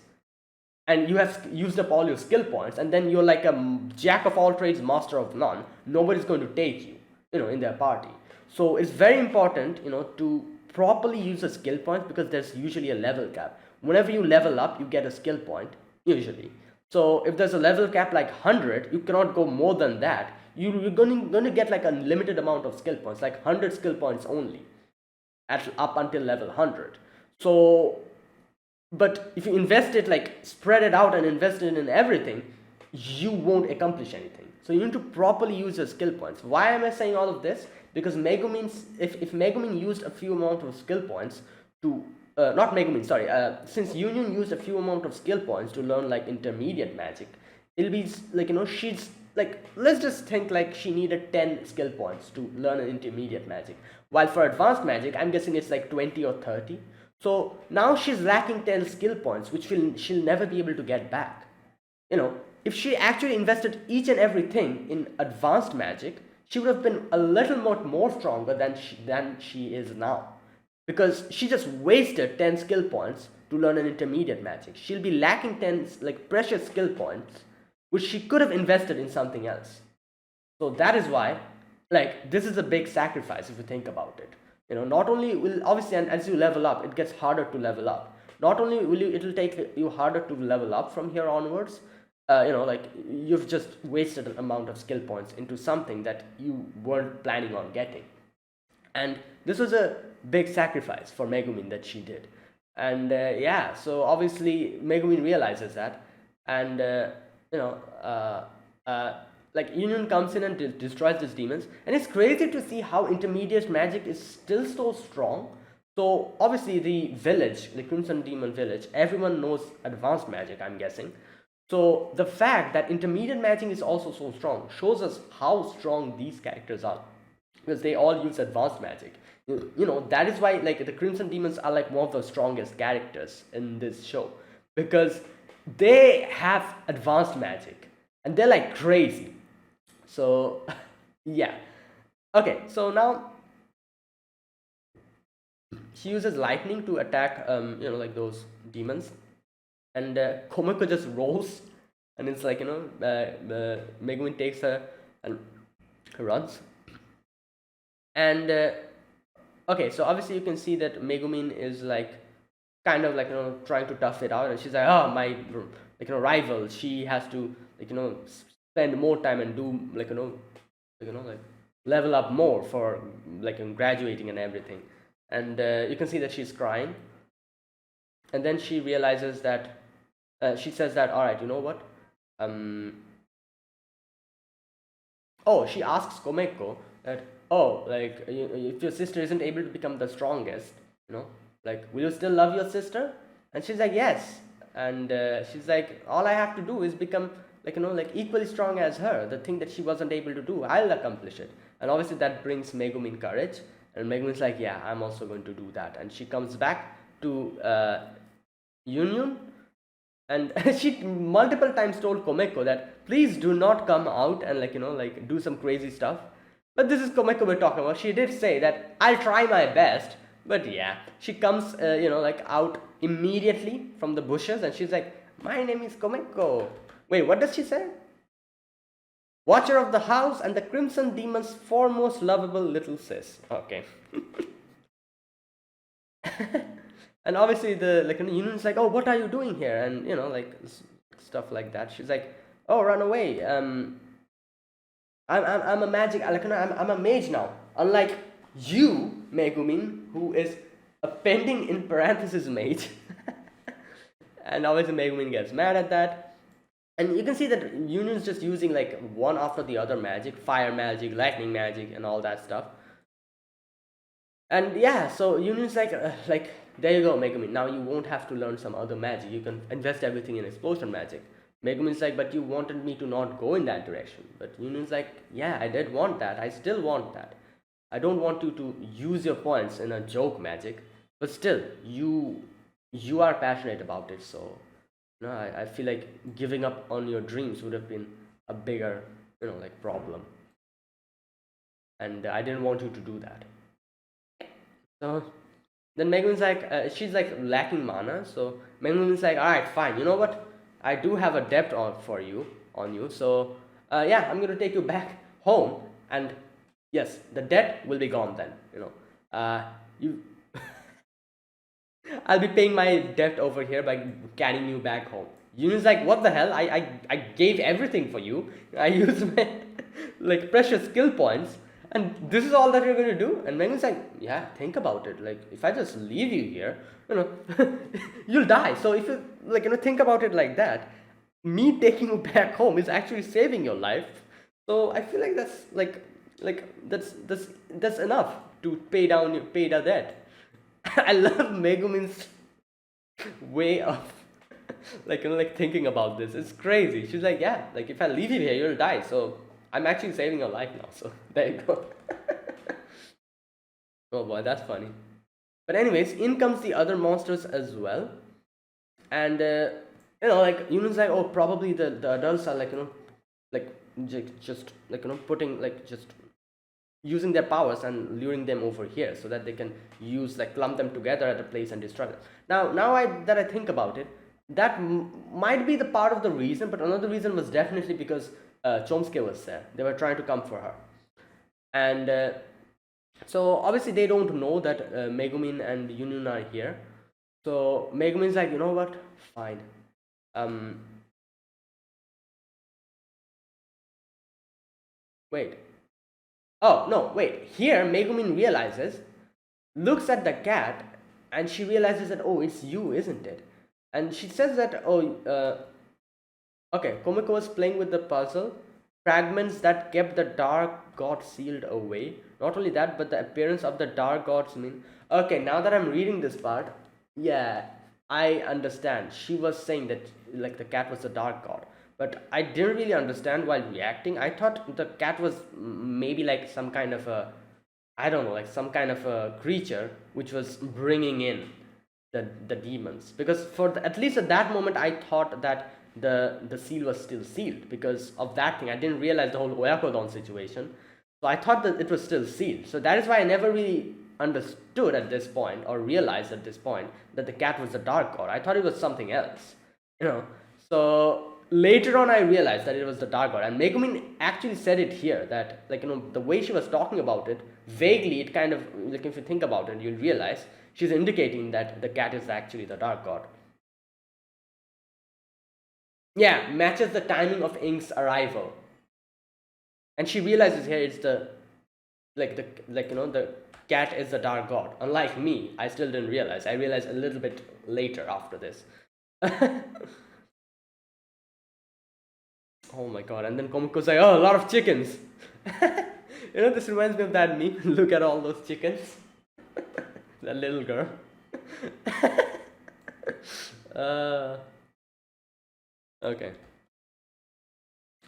and you have used up all your skill points, and then you're like a jack of all trades, master of none. Nobody's going to take you, in their party. So it's very important, to properly use the skill points, because there's usually a level cap. Whenever you level up, you get a skill point usually. So if there's a level cap like 100, you cannot go more than that. You're going to get like a limited amount of skill points, like 100 skill points only, up until level 100. So, but if you invest it, spread it out and invest it in everything, you won't accomplish anything. So you need to properly use your skill points. Why am I saying all of this? Because Megumin, if Megumin used a few amount of skill points to not Megumin, sorry, since Union used a few amount of skill points to learn intermediate magic, it'll be she's let's just think she needed 10 skill points to learn an intermediate magic, while for advanced magic I'm guessing it's 20 or 30. So now she's lacking 10 skill points, which she'll never be able to get back. If she actually invested each and everything in advanced magic, she would have been a little more stronger than she is now. Because she just wasted 10 skill points to learn an intermediate magic. She'll be lacking 10 precious skill points, which she could have invested in something else. So that is why this is a big sacrifice if you think about it. Not only will obviously, and as you level up, it gets harder to level up. Not only it'll take you harder to level up from here onwards, you've just wasted an amount of skill points into something that you weren't planning on getting. And this was a big sacrifice for Megumin that she did. And yeah, so obviously Megumin realizes that, and Union comes in and destroys these demons. And it's crazy to see how intermediate magic is still so strong, So obviously the village, the Crimson Demon village, everyone knows advanced magic, I'm guessing. So the fact that intermediate magic is also so strong shows us how strong these characters are, because they all use advanced magic. You know, that is why like the Crimson Demons are like one of the strongest characters in this show, because they have advanced magic and they're like crazy. So yeah. Okay, so now she uses lightning to attack like those demons, and Komiko just rolls, and it's like Megumin takes her and runs. And okay, so obviously you can see that Megumin is like kind of like trying to tough it out, and she's like, oh, my rival, she has to spend more time and do like level up more for like graduating and everything. And you can see that she's crying, and then she realizes that she says that, all right, you know what, um oh, she asks Komeko that, oh, like, if your sister isn't able to become the strongest, you know, like, will you still love your sister? And she's like, yes. And she's like, all I have to do is become, like, like equally strong as her. The thing that she wasn't able to do, I'll accomplish it. And obviously that brings Megumin courage. And Megumin's like, yeah, I'm also going to do that. And she comes back to Union, and she multiple times told Komeko that please do not come out and like do some crazy stuff. But this is Komeko we're talking about. She did say that I'll try my best, but yeah, she comes like out immediately from the bushes, and she's like, my name is Komeko. Wait, what does she say? Watcher of the house and the Crimson Demon's foremost lovable little sis. Okay. And obviously the Union's like, oh, what are you doing here? And like stuff like that. She's like, oh, run away. I'm a magic, like I'm a mage now, unlike you, Megumin, who is a pending in parenthesis mage. And obviously Megumin gets mad at that, and you can see that Union's just using like one after the other magic, fire magic, lightning magic, and all that stuff. And yeah, so Union's like, there you go, Megumin. Now you won't have to learn some other magic. You can invest everything in explosion magic. Megumin's like, but you wanted me to not go in that direction. But Union's like, yeah, I did want that. I still want that. I don't want you to use your points in a joke magic, but still, you are passionate about it. So, I feel like giving up on your dreams would have been a bigger, like problem. And I didn't want you to do that. So then Megumin's like, she's like lacking mana. So Megumin's like, all right, fine. You know what? I do have a debt on you. So yeah, I'm gonna take you back home, and yes, the debt will be gone then. You, I'll be paying my debt over here by carrying you back home. Yun's like, what the hell? I gave everything for you. I used my like precious skill points, and this is all that you're going to do? And Megan's like, yeah, think about it. Like, if I just leave you here, you'll die. So if you think about it like that, me taking you back home is actually saving your life. So I feel like that's that's enough to pay the debt. I love Megumin's way of thinking about this. It's crazy. She's like, yeah, like if I leave you here, you'll die. So I'm actually saving your life now. So there you go. Oh boy, that's funny. But anyways, in comes the other monsters as well, and like humans like, oh, probably the adults are like just putting just using their powers and luring them over here so that they can clump them together at a place and destroy them. Now I think about it, that might be the part of the reason, but another reason was definitely because Chomsky was there. They were trying to come for her, and so obviously they don't know that Megumin and Yunun are here. So Megumin's like, you know what? Fine. Wait. Oh no! Wait. Here Megumin realizes, looks at the cat, and she realizes that, oh, it's you, isn't it? And she says that, oh, okay, Komiko was playing with the puzzle. Fragments that kept the dark god sealed away. Not only that, but the appearance of the dark gods mean. Okay, now that I'm reading this part, yeah, I understand. She was saying that like the cat was a dark god, but I didn't really understand while reacting. I thought the cat was maybe like some kind of a, I don't know, like some kind of a creature which was bringing in the demons. Because at least at that moment, I thought that the seal was still sealed because of that thing. I didn't realize the whole Oyakodon situation, so I thought that it was still sealed. So that is why I never really understood at this point or realized at this point that the cat was a dark god. I thought it was something else, you know. So later on, I realized that it was the dark god, and Megumin actually said it here that, like, the way she was talking about it, vaguely, it kind of, like, if you think about it, you'll realize she's indicating that the cat is actually the dark god. Yeah, matches the timing of Ink's arrival, and she realizes here it's the the cat is the dark god. Unlike me, I still didn't realize. I realized a little bit later after this. Oh my god! And then Komiko's like, "Oh, a lot of chickens." This reminds me of that meme. Look at all those chickens. That little girl. Okay.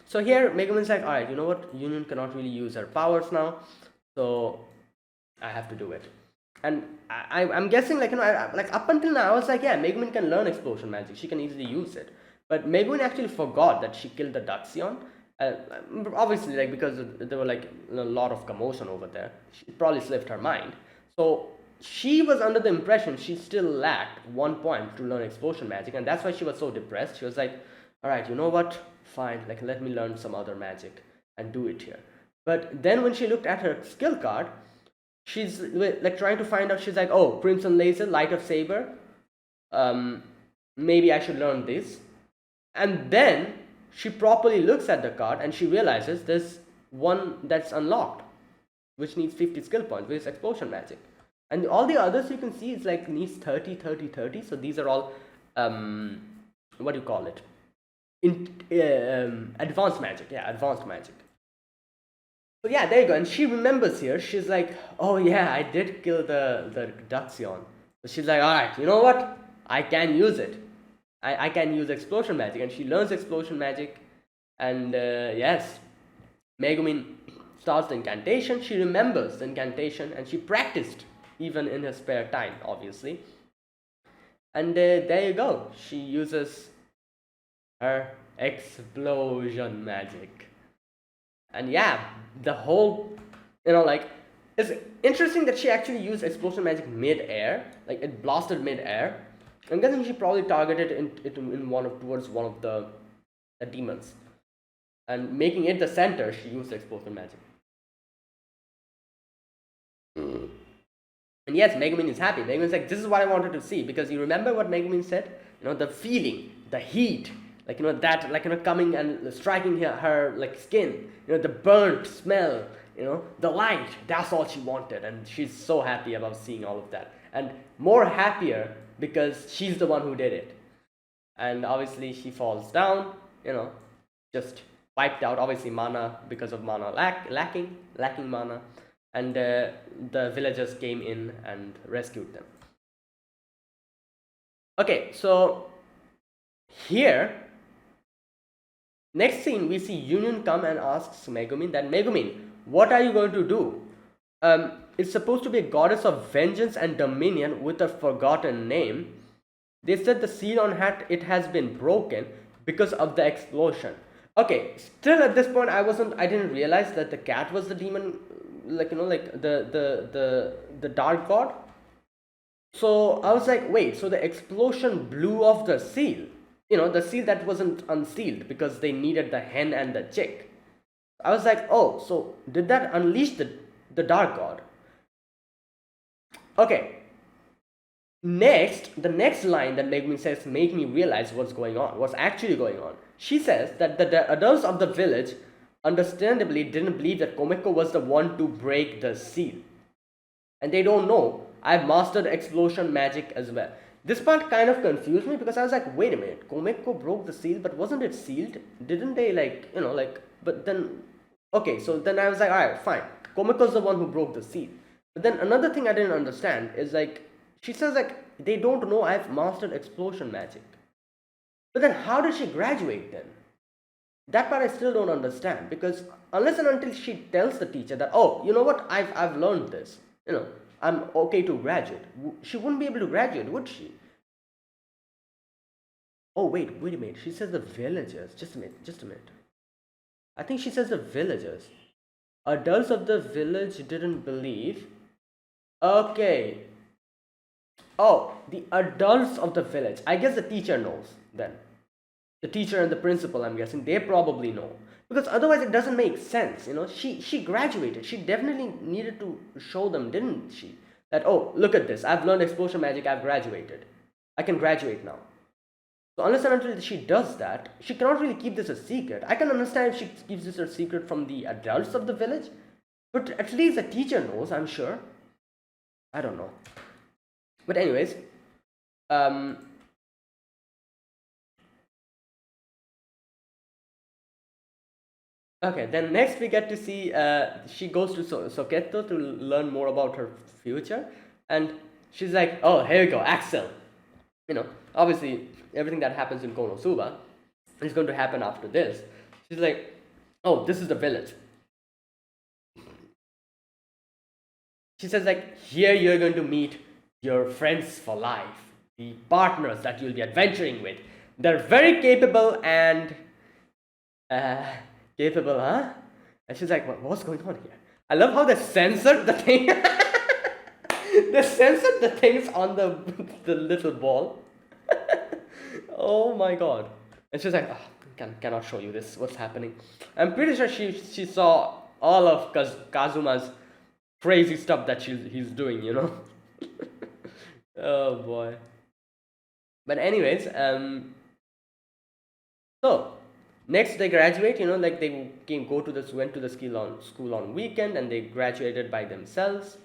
So here, Megumin's like, alright, you know what? Union cannot really use her powers now, so I have to do it. And I'm guessing, like, like up until now, I was like, yeah, Megumin can learn explosion magic. She can easily use it. But Megumin actually forgot that she killed the Daxion. Obviously, like, because there were, like, a lot of commotion over there. She probably slipped her mind. So she was under the impression she still lacked 1 point to learn explosion magic, and that's why she was so depressed. She was like, alright, you know what? Fine, like, let me learn some other magic and do it here. But then when she looked at her skill card, she's like trying to find out. She's like, oh, Crimson Laser, Light of Saber, maybe I should learn this. And then she properly looks at the card and she realizes there's one that's unlocked, which needs 50 skill points, which is explosion magic. And all the others you can see is like needs 30, 30, 30. So these are all what do you call it, advanced magic. Yeah, advanced magic. So yeah, there you go. And she remembers here. She's like, oh yeah, I did kill the Daxion. So she's like, alright, you know what? I can use it. I can use explosion magic. And she learns explosion magic. And yes, Megumin starts the incantation. She remembers the incantation and she practiced even in her spare time, obviously. And there you go. She uses her explosion magic. And yeah, the whole, like, it's interesting that she actually used explosion magic mid-air, like it blasted mid-air. I'm guessing she probably targeted it in towards one of the demons, and making it the center, she used explosion magic. And yes, Megumin is happy. Megumin's like, this is what I wanted to see, because you remember what Megumin said? The feeling, the heat, like, that, like, coming and striking her like skin, the burnt smell, the light. That's all she wanted, and she's so happy about seeing all of that, and more happier because she's the one who did it. And obviously she falls down, just wiped out, obviously mana, because of mana lacking mana. And the villagers came in and rescued them. Okay, so here, next scene, we see Union come and asks Megumin that, Megumin, what are you going to do? It's supposed to be a goddess of vengeance and dominion with a forgotten name. They said the seal on hat, it has been broken because of the explosion. Okay, still at this point, I didn't realize that the cat was the demon, like, like the dark god. So I was like, wait, so the explosion blew off the seal, the seal that wasn't unsealed because they needed the hen and the chick. I was like, oh, so did that unleash the dark god? Okay, the next line that Megumin says make me realize what's actually going on. She says that the adults of the village understandably didn't believe that Komeko was the one to break the seal. And they don't know I've mastered explosion magic as well. This part kind of confused me because I was like, wait a minute, Komeko broke the seal, but wasn't it sealed? Didn't they but then, okay, so then I was like, alright, fine. Komeko's the one who broke the seal. But then another thing I didn't understand is like, she says like they don't know I've mastered explosion magic. But then how did she graduate then? That part I still don't understand, because unless and until she tells the teacher that, oh, you know what, I've learned this, I'm okay to graduate, she wouldn't be able to graduate, would she? Oh, wait a minute. She says the villagers. Just a minute. I think she says the villagers. Adults of the village didn't believe. Okay. Oh, the adults of the village. I guess the teacher knows then. The teacher and the principal, I'm guessing, they probably know. Because otherwise it doesn't make sense, She graduated. She definitely needed to show them, didn't she? That, oh, look at this. I've learned explosion magic. I've graduated. I can graduate now. So unless and until she does that, she cannot really keep this a secret. I can understand if she keeps this a secret from the adults of the village, but at least the teacher knows, I'm sure. I don't know. But anyways, okay, then next we get to see she goes to Soketo to learn more about her future, and she's like, oh, here we go, Axel. Obviously everything that happens in KonoSuba is going to happen after this. She's like, oh, this is the village. She says like, here you're going to meet your friends for life, the partners that you'll be adventuring with. They're very capable and capable, huh? And she's like, what's going on here? I love how they censored the thing. They censored the things on the little ball. Oh my god. And she's like, cannot show you this, what's happening. I'm pretty sure she saw all of Kazuma's crazy stuff that he's doing, Oh boy. But anyways, so next they graduate, like they went to the school on weekend, and they graduated by themselves.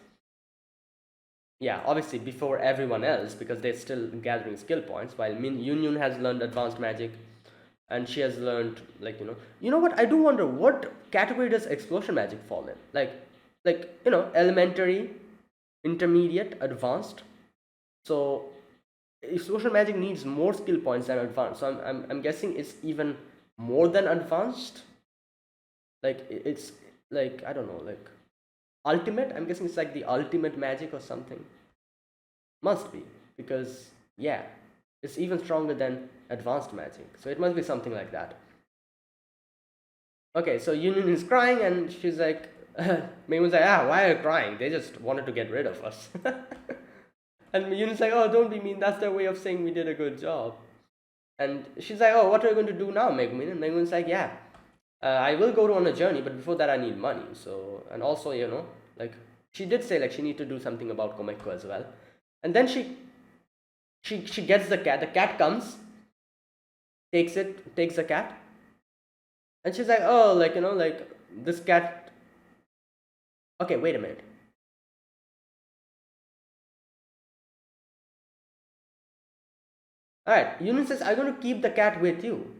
Yeah, obviously before everyone else, because they're still gathering skill points, while Yunyun has learned advanced magic, and she has learned, like, what, I do wonder what category does explosion magic fall in, like elementary, intermediate, advanced. So explosion magic needs more skill points than advanced, so I'm guessing it's even more than advanced. Like, it's like, I don't know, like ultimate. I'm guessing it's like the ultimate magic or something. Must be, because yeah, it's even stronger than advanced magic, so it must be something like that. Okay, so Union is crying, and she's like, Maymun's like, why are you crying? They just wanted to get rid of us. And Union's like, oh, don't be mean, that's their way of saying we did a good job. And she's like, oh, what are you going to do now, Megumin? And Megumin's like, yeah, I will go on a journey, but before that I need money. So, and also, like, she did say like she need to do something about Komeko as well. And then she gets the cat. The cat comes, takes the cat, and she's like, oh, like, like this cat. Okay, wait a minute. Alright, Yunus says, I'm going to keep the cat with you.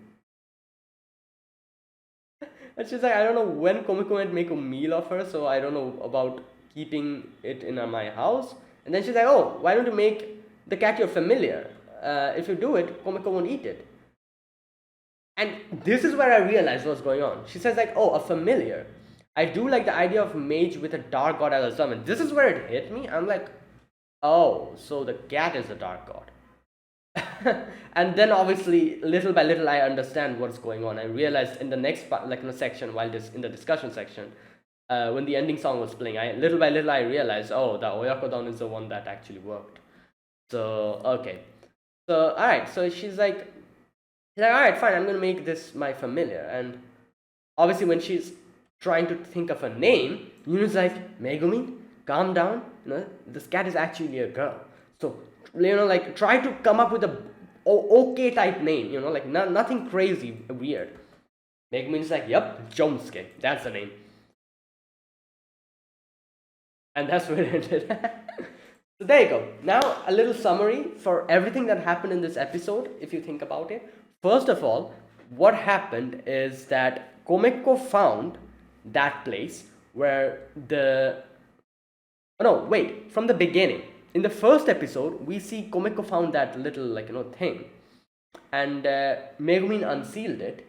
And she's like, I don't know when Komiko might make a meal of her, so I don't know about keeping it in my house. And then she's like, oh, why don't you make the cat your familiar? If you do it, Komiko won't eat it. And this is where I realized what's going on. She says like, oh, a familiar. I do like the idea of mage with a dark god as a summon. This is where it hit me. I'm like, oh, so the cat is a dark god. And then obviously little by little I understand what's going on. I realized in the next part, like in the section, in the discussion section, when the ending song was playing, little by little I realized, oh, the Oyakodon is the one that actually worked. So okay, so alright, so she's like, alright, fine, I'm gonna make this my familiar. And obviously when she's trying to think of a name, Yunu's like, Megumi, calm down, this cat is actually a girl, so like try to come up with a okay type name, like nothing crazy weird. Megumin's like, yep, Jomsuke, that's the name. And that's where it ended. So there you go. Now a little summary for everything that happened in this episode, if you think about it. First of all, what happened is that Komeko found that place where the Oh no, wait, from the beginning. In the first episode, we see Komeko found that little, thing, and Megumin unsealed it.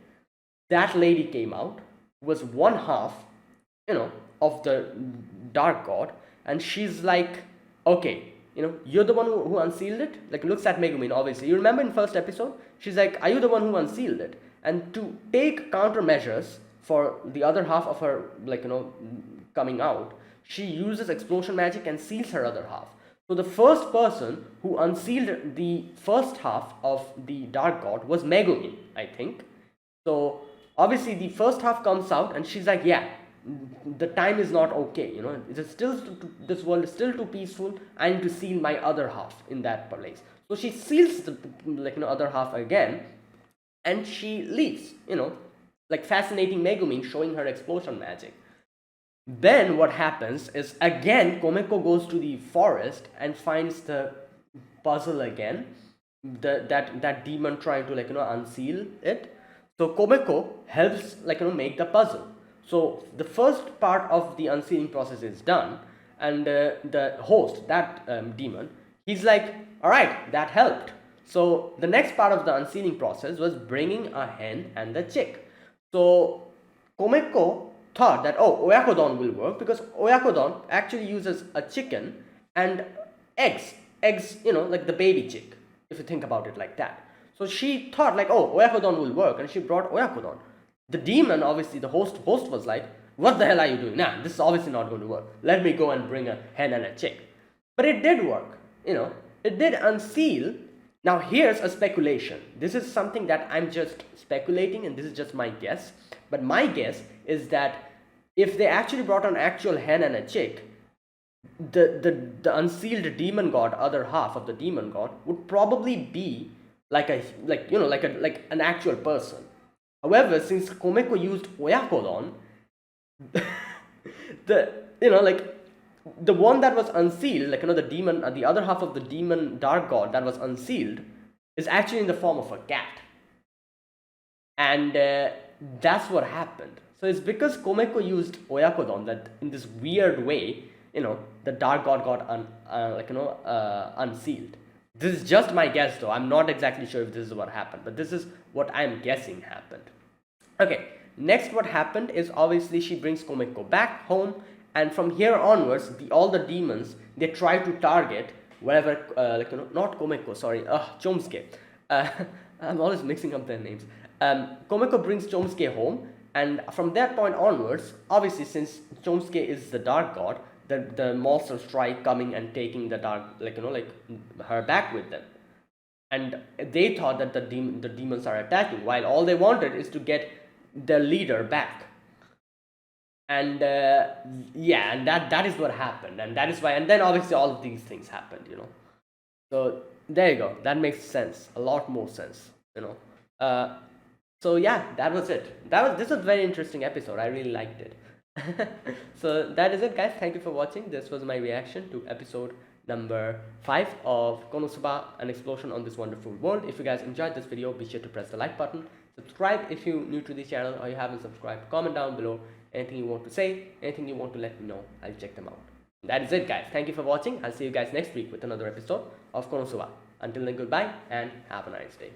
That lady came out, was one half, of the dark god, and she's like, okay, you're the one who unsealed it. Like, looks at Megumin, obviously. You remember in first episode, she's like, are you the one who unsealed it? And to take countermeasures for the other half of her, coming out, she uses explosion magic and seals her other half. So the first person who unsealed the first half of the dark god was Megumin, I think. So obviously the first half comes out and she's like, yeah, the time is not okay, it's still, this world is still too peaceful. I need to seal my other half in that place. So she seals the other half again, and she leaves, like fascinating Megumin showing her explosion magic. Then what happens is, again Komeko goes to the forest and finds the puzzle again, that demon trying to unseal it. So Komeko helps make the puzzle. So the first part of the unsealing process is done, and the host, that demon, he's like, all right, that helped. So the next part of the unsealing process was bringing a hen and the chick. So Komeko thought that, oh, oyakodon will work, because oyakodon actually uses a chicken and eggs, like the baby chick, if you think about it like that. So she thought like, oh, oyakodon will work, and she brought oyakodon. The demon, obviously the host was like, what the hell are you doing? Nah, this is obviously not going to work. Let me go and bring a hen and a chick. But it did work, it did unseal. Now here's a speculation. This is something that I'm just speculating, and this is just my guess. But my guess is that if they actually brought an actual hen and a chick, the unsealed demon god, other half of the demon god, would probably be like an actual person. However, since Komeko used oyakodon, the one that was unsealed, the demon, the other half of the demon dark god that was unsealed, is actually in the form of a cat. And that's what happened. So it's because Komeko used oyakodon that in this weird way, the dark god got unsealed. This is just my guess though. I'm not exactly sure if this is what happened, but this is what I'm guessing happened. Okay, next what happened is, obviously she brings Komeko back home, and from here onwards, all the demons, they try to target wherever, not Komeko, sorry, Chomsuke. I'm always mixing up their names. Komeko brings Chomsuke home, and from that point onwards, obviously since Chomsuke is the dark god, the monsters try coming and taking the dark, her back with them. And they thought that the demons are attacking, while all they wanted is to get their leader back. And yeah, and that is what happened, and that is why, and then obviously all of these things happened, So there you go. That makes sense, a lot more sense, So yeah, that was it. This was a very interesting episode. I really liked it. So that is it, guys. Thank you for watching. This was my reaction to episode number 5 of KonoSuba, an explosion on this wonderful world. If you guys enjoyed this video, be sure to press the like button. Subscribe if you're new to the channel or you haven't subscribed. Comment down below anything you want to say, anything you want to let me know. I'll check them out. That is it, guys. Thank you for watching. I'll see you guys next week with another episode of KonoSuba. Until then, goodbye and have a nice day.